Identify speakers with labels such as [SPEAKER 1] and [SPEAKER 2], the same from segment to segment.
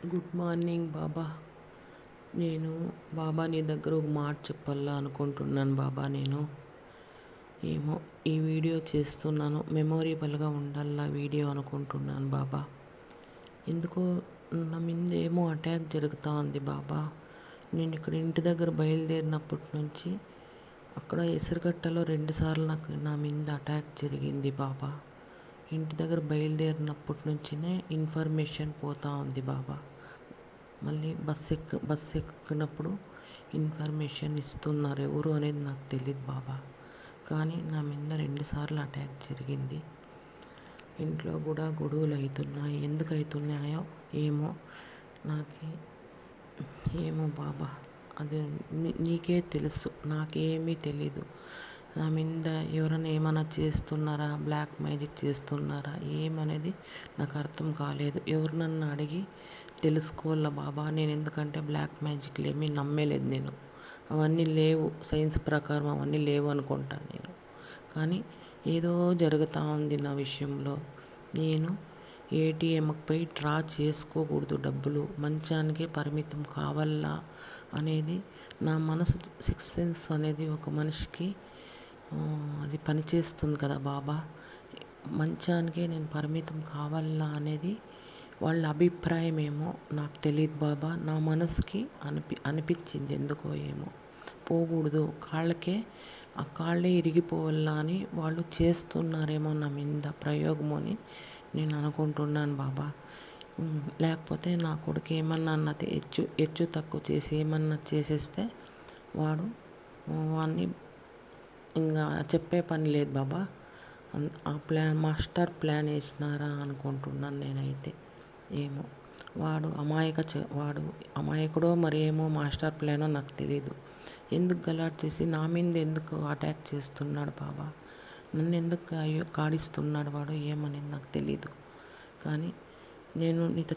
[SPEAKER 1] Good morning బాబా. నేను బాబా నీ దగ్గర ఒక మాట చెప్పాలా అనుకుంటున్నాను బాబా. నేను ఏమో ఈ వీడియో చేస్తున్నాను, మెమొరబుల్గా ఉండాలా వీడియో అనుకుంటున్నాను బాబా. ఎందుకో నా మీద ఏమో అటాక్ జరుగుతూ ఉంది బాబా. నేను ఇక్కడ ఇంటి దగ్గర బయలుదేరినప్పటి నుంచి అక్కడ ఎసురుగట్టలో 2 సార్లు నా మీద అటాక్ జరిగింది బాబా. ఇంటి దగ్గర బయలుదేరినప్పటి నుంచినే ఇన్ఫర్మేషన్ పోతూ ఉంది బాబా. మళ్ళీ బస్సు ఎక్కినప్పుడు ఇన్ఫర్మేషన్ ఇస్తున్నారు, ఎవరు అనేది నాకు తెలియదు బాబా. కానీ నా మీద 2 సార్లు అటాక్ జరిగింది. ఇంట్లో కూడా గొడవలు అవుతున్నాయి. ఎందుకు అవుతున్నాయో ఏమో ఏమో బాబా, అది నీకే తెలుసు, నాకేమీ తెలీదు. నా మీద ఎవరైనా ఏమైనా చేస్తున్నారా, బ్లాక్ మ్యాజిక్ చేస్తున్నారా ఏమనేది నాకు అర్థం కాలేదు. ఎవరినన్నా అడిగి తెలుసుకోవాలా బాబా నేను. ఎందుకంటే బ్లాక్ మ్యాజిక్లు ఏమీ నమ్మలేదు నేను. అవన్నీ లేవు, సైన్స్ ప్రకారం అవన్నీ లేవు అనుకుంటాను నేను. కానీ ఏదో జరుగుతూ ఉంది నా విషయంలో. నేను ఏటీఎంకి పోయి డ్రా చేసుకోకూడదు, డబ్బులు మంచానికే పరిమితం కావాలా అనేది నా మనసు. సిక్స్త్ సెన్స్ అనేది ఒక మనిషికి అది పనిచేస్తుంది కదా బాబా. మంచానికే నేను పరిమితం కావాలా అనేది వాళ్ళ అభిప్రాయం ఏమో నాకు తెలియదు బాబా. నా మనసుకి అనిపించింది ఎందుకో ఏమో పోకూడదు, ఆ కాళ్ళే ఇరిగిపోవాలా అని వాళ్ళు చేస్తున్నారేమో నా మీద ప్రయోగం అని నేను అనుకుంటున్నాను బాబా. లేకపోతే నా కొడుకు ఏమన్నా అన్నది హెచ్చు తక్కువ చేసి ఏమన్నా చేసేస్తే వాడిని ఇంకా చెప్పే పని లేదు బాబా. ఆ మాస్టర్ ప్లాన్ వేసినారా అనుకుంటున్నాను నేనైతే. ఏమో వాడు అమాయకుడో మరి ఏమో మాస్టర్ ప్లానో నాకు తెలీదు. ఎందుకు గలాట్ చేసి నా మీద ఎందుకు అటాక్ చేస్తున్నాడు బాబా, నన్ను ఎందుకు కాడిస్తున్నాడు వాడు ఏమనేది నాకు తెలీదు. కానీ నేను నీతో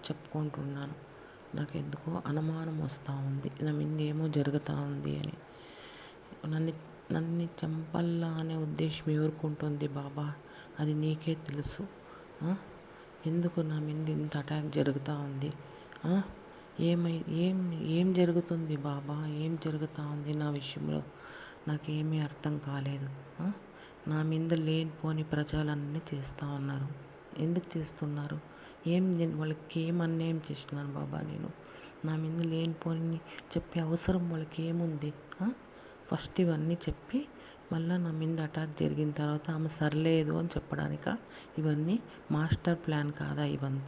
[SPEAKER 1] చెప్పుకుంటున్నాను. నాకు ఎందుకో అనుమానం వస్తూ ఉంది, నా మీద ఏమో జరుగుతూ ఉంది అని. నన్ను చంపాలా అనే ఉద్దేశం ఎవరుకుంటుంది బాబా, అది నీకే తెలుసు. ఎందుకు నా మీద ఇంత అటాక్ జరుగుతూ ఉంది? ఏం జరుగుతుంది బాబా, ఏం జరుగుతూ ఉంది నా విషయంలో? నాకేమీ అర్థం కాలేదు. నా మీద లేనిపోని ప్రచారాలన్నీ చేస్తూ ఉన్నారు. ఎందుకు చేస్తున్నారు? వాళ్ళకి ఏం అన్యాయం చేసినాను బాబా నేను? నా మీద లేనిపోని చెప్పే అవసరం వాళ్ళకి ఏముంది? ఫస్ట్ ఇవన్నీ చెప్పి మళ్ళీ నా మీద అటాక్ జరిగిన తర్వాత ఆమె సరిలేదు అని చెప్పడానిక? ఇవన్నీ మాస్టర్ ప్లాన్ కాదా ఇవంతా?